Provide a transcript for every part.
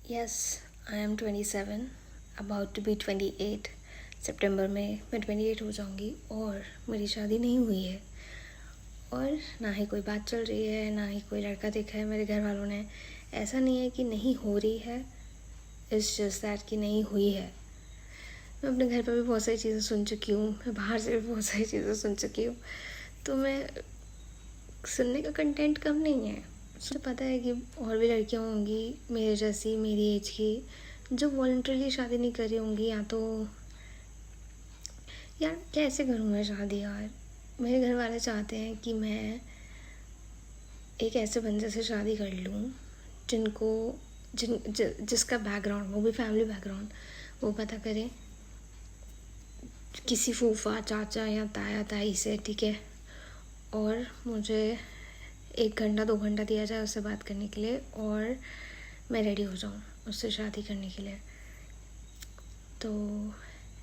Yes, I am 27, about to be 28। सितंबर में मैं 28 हो जाऊंगी और मेरी शादी नहीं हुई है और ना ही कोई बात चल रही है, ना ही कोई लड़का देखा है मेरे घर वालों ने। ऐसा नहीं है कि नहीं हो रही है, इट्स जस्ट दैट कि नहीं हुई है। मैं अपने घर पर भी बहुत सारी चीज़ें सुन चुकी हूँ, मैं बाहर से भी बहुत सारी चीज़ें सुन चुकी हूँ, तो मैं सुनने का कंटेंट कम नहीं है। मुझे पता है कि और भी लड़कियाँ होंगी मेरे जैसी, मेरी एज की, जो वॉलंटरीली शादी नहीं कर रही होंगी, या तो यार कैसे करूँ मैं शादी। यार मेरे घर वाले चाहते हैं कि मैं एक ऐसे बंदे से शादी कर लूँ जिनको जिसका बैकग्राउंड, वो भी फैमिली बैकग्राउंड, वो पता करें किसी फूफा चाचा या ताया ताई से, ठीक है। और मुझे 1 घंटा 2 घंटा दिया जाए उससे बात करने के लिए और मैं रेडी हो जाऊँ उससे शादी करने के लिए। तो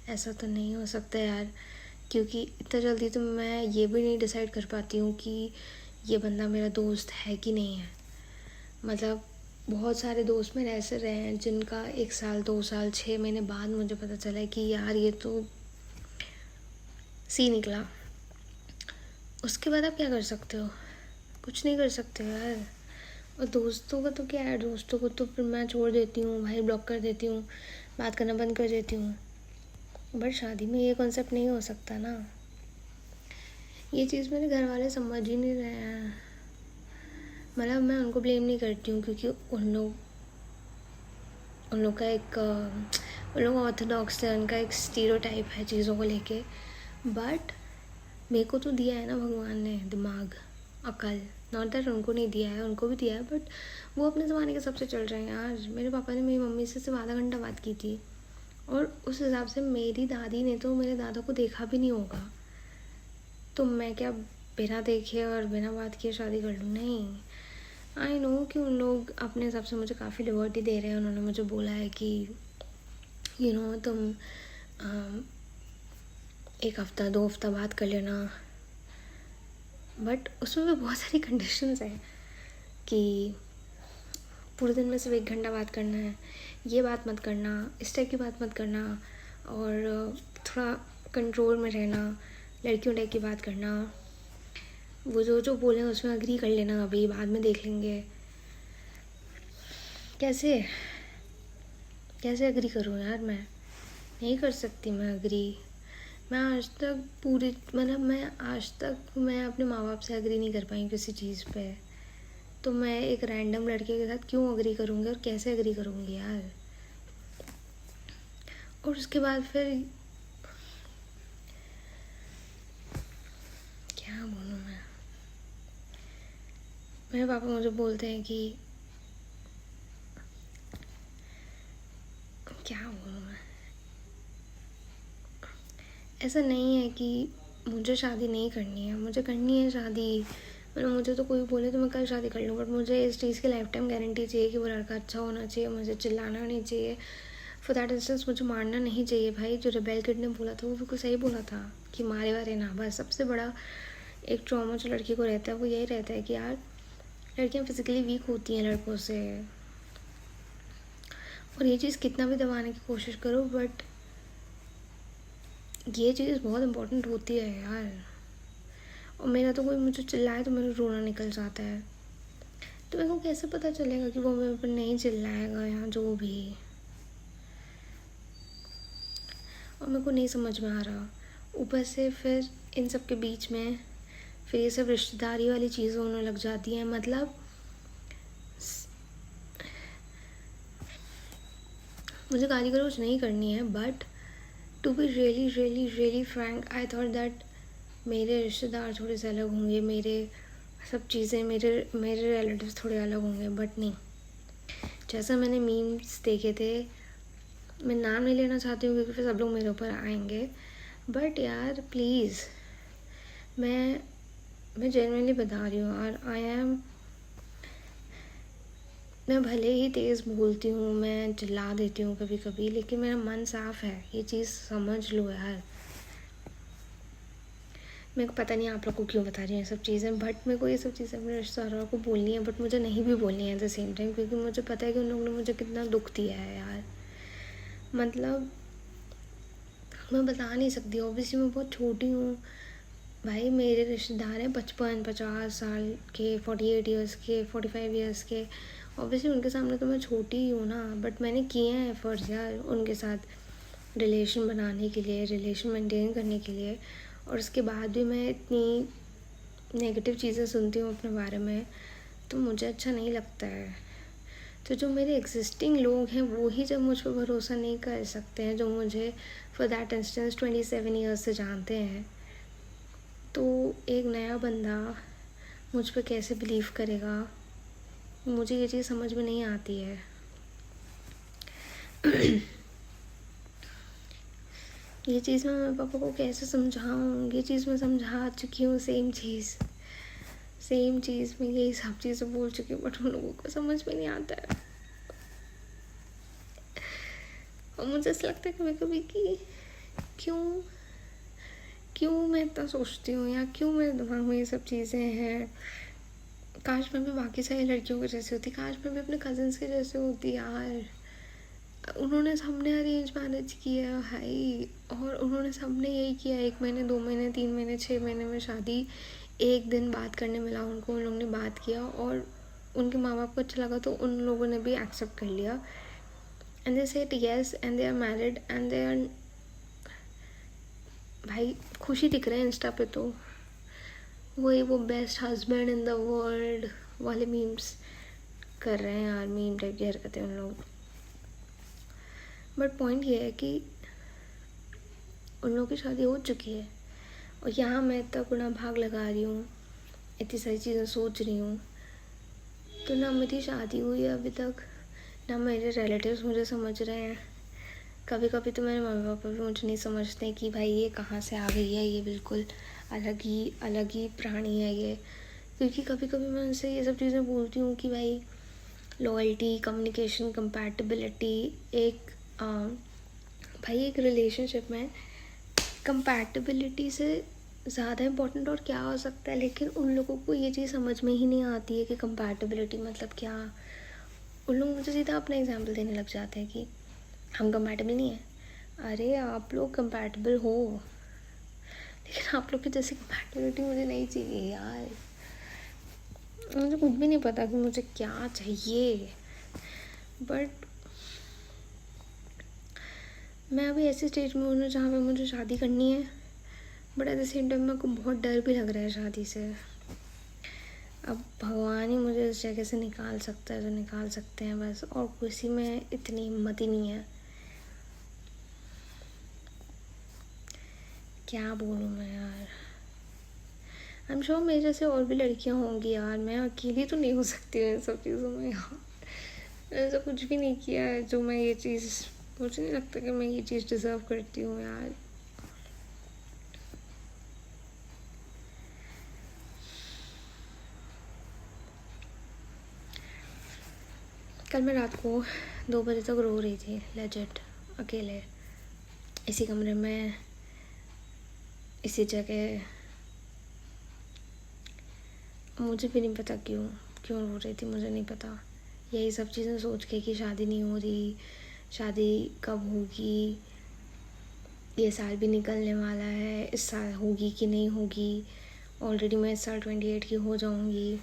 ऐसा तो नहीं हो सकता यार, क्योंकि इतना जल्दी तो मैं ये भी नहीं डिसाइड कर पाती हूँ कि ये बंदा मेरा दोस्त है कि नहीं है। मतलब बहुत सारे दोस्त मेरे ऐसे रहे हैं जिनका 1 साल 2 साल 6 महीने बाद मुझे पता चला कि यार ये तो सी निकला। उसके बाद आप क्या कर सकते हो? कुछ नहीं कर सकते यार। और दोस्तों का तो क्या है, दोस्तों को तो फिर मैं छोड़ देती हूँ भाई, ब्लॉक कर देती हूँ, बात करना बंद कर देती हूँ। बट शादी में ये कॉन्सेप्ट नहीं हो सकता ना। ये चीज़ मेरे घर वाले समझ ही नहीं रहे हैं। मतलब मैं उनको ब्लेम नहीं करती हूँ, क्योंकि उन लोग का एक उन लोग ऑर्थोडॉक्स है, उनका एक स्टीरियोटाइप है चीज़ों को लेके। बट मेरे को तो दिया है ना भगवान ने दिमाग, अकल। नॉट दैट उनको नहीं दिया है, उनको भी दिया है, बट वो अपने ज़माने के सबसे चल रहे हैं यार। मेरे पापा ने मेरी मम्मी से सिर्फ आधा घंटा बात की थी, और उस हिसाब से मेरी दादी ने तो मेरे दादा को देखा भी नहीं होगा। तो मैं क्या बिना देखे और बिना बात किए शादी कर लूँ? नहीं। आई नो कि उन लोग अपने हिसाब से मुझे काफ़ी लिबर्टी दे रहे हैं। उन्होंने मुझे बोला है कि तुम 1 हफ्ता 2 हफ्ता बात कर लेना, बट उसमें भी बहुत सारी कंडीशंस हैं कि पूरे दिन में सिर्फ 1 घंटा बात करना है, ये बात मत करना, इस टाइप की बात मत करना, और थोड़ा कंट्रोल में रहना, लड़कियों टाइप की बात करना, वो जो बोले उसमें अग्री कर लेना, अभी बाद में देख लेंगे। कैसे कैसे अग्री करूँ यार? मैं नहीं कर सकती मैं अग्री। मैं आज तक मैं अपने माँ बाप से अग्री नहीं कर पाई किसी चीज़ पे। तो मैं एक रैंडम लड़के के साथ क्यों अग्री करूँगी और कैसे अग्री करूँगी यार? और उसके बाद फिर क्या बोलूँ मैं? मेरे पापा मुझे बोलते हैं कि क्या बोलूँ मैं? ऐसा नहीं है कि मुझे शादी नहीं करनी है, मुझे करनी है शादी। मतलब मुझे तो कोई बोले तो मैं कल शादी कर लूँ, बट मुझे इस चीज़ की लाइफ टाइम गारंटी चाहिए कि वो लड़का अच्छा होना चाहिए, मुझे चिल्लाना नहीं चाहिए। फॉर दैट इंस्टेंस मुझे मारना नहीं चाहिए भाई। जो रेबेल किड ने बोला था वो बिल्कुल सही बोला था कि मारे वारे ना। बस सबसे बड़ा एक ट्रॉमा जो लड़की को रहता है वो यही रहता है कि यार लड़कियाँ फिजिकली वीक होती हैं लड़कों से, और ये चीज़ कितना भी दबाने की कोशिश करो, बट ये चीज़ बहुत इम्पोर्टेंट होती है यार। और मेरा तो कोई मुझे चिल्लाए तो मेरा रोना निकल जाता है। तो मेरे को कैसे पता चलेगा कि वो मेरे पर नहीं चिल्लाएगा या जो भी? और मेरे को नहीं समझ में आ रहा। ऊपर से फिर इन सब के बीच में फिर ये सब रिश्तेदारी वाली चीज़ें होने लग जाती हैं। मतलब मुझे गाली गलौज नहीं करनी है, but to be really really really frank, I thought that मेरे रिश्तेदार थोड़े से अलग होंगे, मेरे सब चीज़ें, मेरे रिलेटिव्स थोड़े अलग होंगे, बट नहीं। जैसा मैंने मीम्स देखे थे, मैं नाम नहीं लेना चाहती हूँ क्योंकि फिर सब लोग मेरे ऊपर आएंगे, बट यार प्लीज़, मैं जेन्युइनली बता रही हूँ यार। मैं भले ही तेज़ बोलती हूँ, मैं चिल्ला देती हूँ कभी कभी, लेकिन मेरा मन साफ है, ये चीज़ समझ लो यार। मेरे को पता नहीं आप लोग को क्यों बता रही हैं ये सब चीज़ें, बट मेरे को ये सब चीज़ें अपने रिश्तेदारों को बोलनी है, बट मुझे नहीं भी बोलनी है एट द सेम टाइम, क्योंकि मुझे पता है कि उन लोगों ने मुझे कितना दुख दिया है यार। मतलब मैं बता नहीं सकती, ऑब्वियसली मैं बहुत छोटी हूँ भाई। मेरे रिश्तेदार हैं 55-50 साल के, 48 ईयर्स के, 45 ईयर्स के। ऑब्वियसली उनके सामने तो मैं छोटी ही हूँ ना, बट मैंने किए हैं एफर्ट्स यार उनके साथ रिलेशन बनाने के लिए, रिलेशन मेंटेन करने के लिए, और उसके बाद भी मैं इतनी नेगेटिव चीज़ें सुनती हूँ अपने बारे में, तो मुझे अच्छा नहीं लगता है। तो जो मेरे एग्जिस्टिंग लोग हैं वो ही जब मुझ पर भरोसा नहीं कर सकते हैं, जो मुझे फॉर दैट इंस्टेंस 27 ईयर्स से जानते हैं, तो एक नया बंदा मुझ पर कैसे बिलीव करेगा, मुझे ये चीज़ समझ में नहीं आती है। ये चीज़ मैं मम्मी पापा को कैसे समझाऊँ, ये चीज़ मैं समझा चुकी हूँ, सेम चीज़ मैं यही सब चीज़ें बोल चुकी हूँ, बट उन लोगों को समझ में नहीं आता है। और मुझे ऐसा लगता है कभी कभी कि क्यों मैं इतना सोचती हूँ, या क्यों मेरे दिमाग में ये सब चीज़ें हैं। काश मैं भी बाकी सारी लड़कियों के जैसे होती, काश मैं भी अपने कज़न्स के जैसे होती यार। उन्होंने सबने अरेंज मैरिज किया भाई, और उन्होंने सबने यही किया, 1 महीने 2 महीने 3 महीने 6 महीने में शादी। एक दिन बात करने मिला उनको, उन लोगों ने बात किया और उनके माँ बाप को अच्छा लगा तो उन लोगों ने भी एक्सेप्ट कर लिया, and they said yes and they are married and they are, भाई खुशी दिख रहा है इंस्टा पे, तो वही वो best husband in the world वाले मीम्स कर रहे हैं यार, मीम टाइप की हरकतें उन लोग। बट पॉइंट ये है कि उन लोगों की शादी हो चुकी है, और यहाँ मैं इतना गुना भाग लगा रही हूँ, इतनी सारी चीज़ें सोच रही हूँ, तो ना मेरी शादी हुई है अभी तक, ना मेरे रिलेटिव्स मुझे समझ रहे हैं। कभी कभी तो मेरे मम्मी पापा भी मुझे नहीं समझते कि भाई ये कहाँ से आ गई है, ये बिल्कुल अलग ही प्राणी है ये। क्योंकि कभी कभी मैं उनसे ये सब चीज़ें बोलती हूँ कि भाई लॉयल्टी, कम्युनिकेशन, कंपैटिबिलिटी, एक भाई एक रिलेशनशिप में कंपैटिबिलिटी से ज़्यादा इम्पोर्टेंट और क्या हो सकता है। लेकिन उन लोगों को ये चीज़ समझ में ही नहीं आती है कि कंपैटिबिलिटी मतलब क्या। उन लोग मुझे सीधा अपना एग्जाम्पल देने लग जाते हैं कि हम कंपैटिबल नहीं हैं। अरे आप लोग कंपैटिबल हो, लेकिन आप लोग की जैसी कंपैटिबिलिटी मुझे नहीं चाहिए यार। मुझे खुद भी नहीं पता कि मुझे क्या चाहिए, बट मैं अभी ऐसी स्टेज में हूँ जहाँ पे मुझे शादी करनी है, but at the same time मेरे को बहुत डर भी लग रहा है शादी से। अब भगवान ही मुझे इस जगह से निकाल सकता है तो निकाल सकते हैं बस, और किसी में इतनी हिम्मत ही नहीं है। क्या बोलूँ मैं यार, आई एम श्योर मेरे जैसे और भी लड़कियाँ होंगी यार, मैं अकेली तो नहीं हो सकती हूँ इन सब चीज़ों में यार। मैंने ऐसा कुछ भी नहीं किया है जो मैं ये चीज़, मुझे नहीं लगता कि मैं ये चीज़ डिज़र्व करती हूँ यार। कल मैं रात को 2 बजे तक रो रही थी लेजिट, अकेले इसी कमरे में, इसी जगह। मुझे भी नहीं पता क्यों रो रही थी, मुझे नहीं पता। यही सब चीज़ें सोच के कि शादी नहीं हो रही, शादी कब होगी, ये साल भी निकलने वाला है, इस साल होगी कि नहीं होगी, ऑलरेडी मैं इस साल 28 की हो जाऊंगी।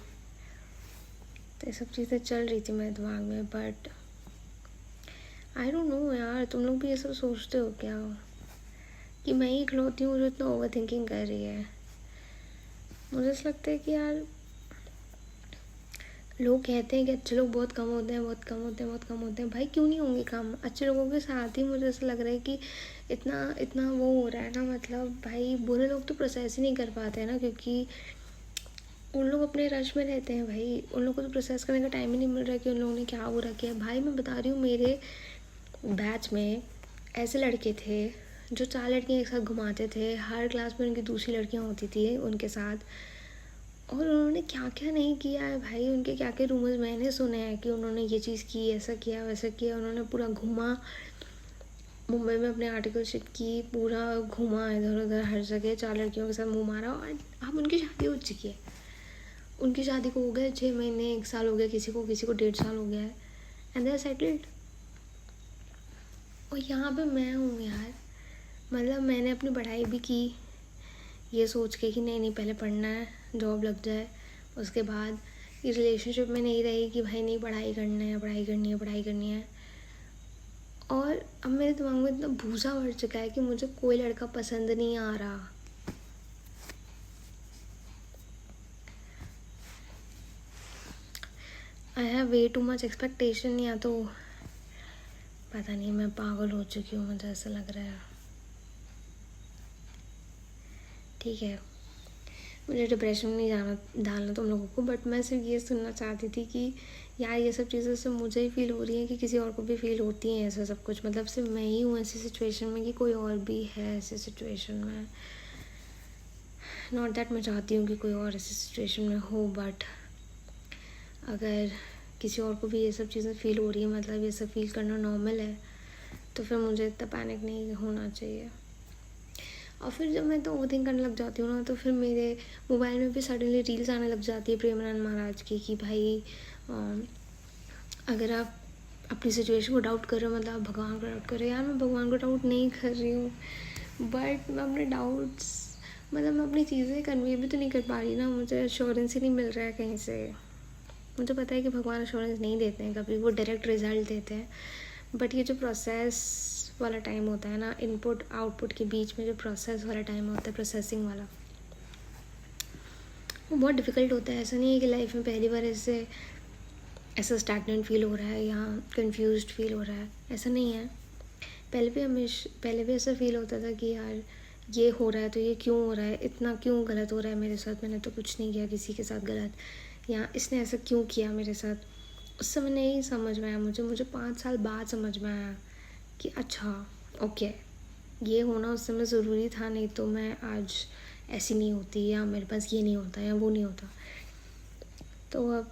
तो ये सब चीज़ें चल रही थी मेरे दिमाग में, बट आई डोंट नो यार, तुम लोग भी ये सब सोचते हो क्या कि मैं ही इकलौती हूँ जो इतना ओवर थिंकिंग कर रही है। मुझे ऐसा लगता है कि यार लोग कहते हैं कि अच्छे लोग बहुत कम होते हैं। भाई क्यों नहीं होंगे कम, अच्छे लोगों के साथ ही मुझे ऐसा लग रहा है कि इतना वो हो रहा है ना। मतलब भाई बुरे लोग तो प्रोसेस ही नहीं कर पाते हैं ना, क्योंकि उन लोग अपने रश में रहते हैं भाई। उन लोगों को तो प्रोसेस करने का टाइम ही नहीं मिल रहा कि उन लोगों ने क्या बुरा किया। भाई मैं बता रही हूँ, मेरे बैच में ऐसे लड़के थे जो 4 लड़कियाँ एक साथ घुमाते थे, हर क्लास में उनकी दूसरी लड़कियाँ होती थी उनके साथ, और उन्होंने क्या क्या नहीं किया है भाई। उनके क्या क्या रूमर्स मैंने सुने हैं कि उन्होंने ये चीज़ की, ऐसा किया वैसा किया। उन्होंने पूरा घूमा, मुंबई में अपने आर्टिकलशिप की, पूरा घूमा इधर उधर हर जगह, 4 लड़कियों के साथ मुँह मारा और अब उनकी शादी हो चुकी है। उनकी शादी को हो गए 6 महीने, 1 साल हो गया, किसी को 1.5 साल हो गया है, एंड दे आर सेटल्ड। और यहाँ पे मैं हूँ यार, मतलब मैंने अपनी पढ़ाई भी की ये सोच के कि नहीं नहीं पहले पढ़ना है, जॉब लग जाए, उसके बाद ये रिलेशनशिप में नहीं रही कि भाई नहीं पढ़ाई करना है, पढ़ाई करनी है, पढ़ाई करनी है। और अब मेरे दिमाग में इतना भूसा भर चुका है कि मुझे कोई लड़का पसंद नहीं आ रहा। I have way too much expectation, या तो पता नहीं मैं पागल हो चुकी हूँ, मुझे ऐसा लग रहा है। ठीक है, मुझे डिप्रेशन में नहीं जाना डालना तुम लोगों को, बट मैं सिर्फ ये सुनना चाहती थी कि यार ये सब चीज़ें सिर्फ मुझे ही फील हो रही हैं कि किसी और को भी फील होती हैं ऐसा सब कुछ, मतलब सिर्फ मैं ही हूँ ऐसी सिचुएशन में कि कोई और भी है ऐसी सिचुएशन में। नॉट दैट मैं चाहती हूँ कि कोई और ऐसी सिचुएशन में हो, बट अगर किसी और को भी ये सब चीज़ें फील हो रही है, मतलब ये सब फील करना नॉर्मल है, तो फिर मुझे इतना पैनिक नहीं होना चाहिए। और फिर जब मैं तो ओवरथिंक करने लग जाती हूँ ना, तो फिर मेरे मोबाइल में भी सडनली रील्स आने लग जाती है प्रेमानंद महाराज की कि भाई अगर आप अपनी सिचुएशन को डाउट कर रहे हो, मतलब आप भगवान को डाउट कर रहे हो। यार मैं भगवान को डाउट नहीं कर रही हूँ, बट मैं अपने डाउट्स, मतलब मैं अपनी चीज़ें कन्वे भी तो नहीं कर पा रही ना, मुझे एश्योरेंस ही नहीं मिल रहा है कहीं से। मुझे पता है कि भगवान एश्योरेंस नहीं देते हैं कभी, वो डायरेक्ट रिजल्ट देते हैं, बट ये जो प्रोसेस वाला टाइम होता है ना, इनपुट आउटपुट के बीच में जो प्रोसेस वाला टाइम होता है, प्रोसेसिंग वाला, वो बहुत डिफ़िकल्ट होता है। ऐसा नहीं है कि लाइफ में पहली बार ऐसा स्टैग्नेंट फील हो रहा है या कंफ्यूज्ड फील हो रहा है, ऐसा नहीं है। पहले भी ऐसा फील होता था कि यार ये हो रहा है तो ये क्यों हो रहा है, इतना क्यों गलत हो रहा है मेरे साथ, मैंने तो कुछ नहीं किया किसी के साथ गलत, या इसने ऐसा क्यों किया मेरे साथ। उस समय नहीं समझ में आया मुझे 5 साल बाद समझ में आया कि अच्छा ओके, ये होना उस समय ज़रूरी था, नहीं तो मैं आज ऐसी नहीं होती, या मेरे पास ये नहीं होता या वो नहीं होता। तो अब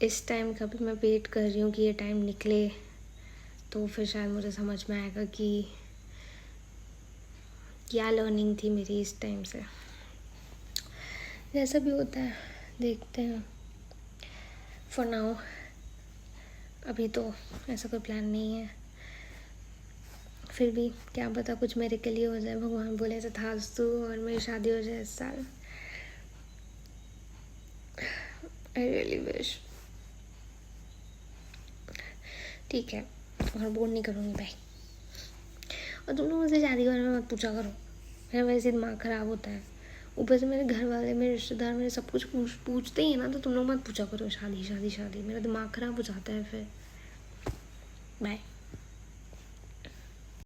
इस टाइम का भी मैं वेट कर रही हूँ कि ये टाइम निकले, तो फिर शायद मुझे समझ में आएगा कि क्या लर्निंग थी मेरी इस टाइम से। जैसा भी होता है देखते हैं। फॉर नाउ अभी तो ऐसा कोई प्लान नहीं है, फिर भी क्या पता कुछ मेरे के लिए हो जाए, भगवान बोले तथास्तु और मेरी शादी हो जाए इस साल। I really wish. ठीक है, और बोर नहीं करूँगी भाई। और तुम लोग मुझसे शादी के बारे में मत पूछा करो, मेरा वैसे दिमाग ख़राब होता है। ऊपर से मेरे घर वाले, मेरे रिश्तेदार, मेरे सब कुछ पूछते ही है ना, तो तुम लोग मत पूछा करो शादी शादी शादी, मेरा दिमाग ख़राब हो जाता है फिर। बाय।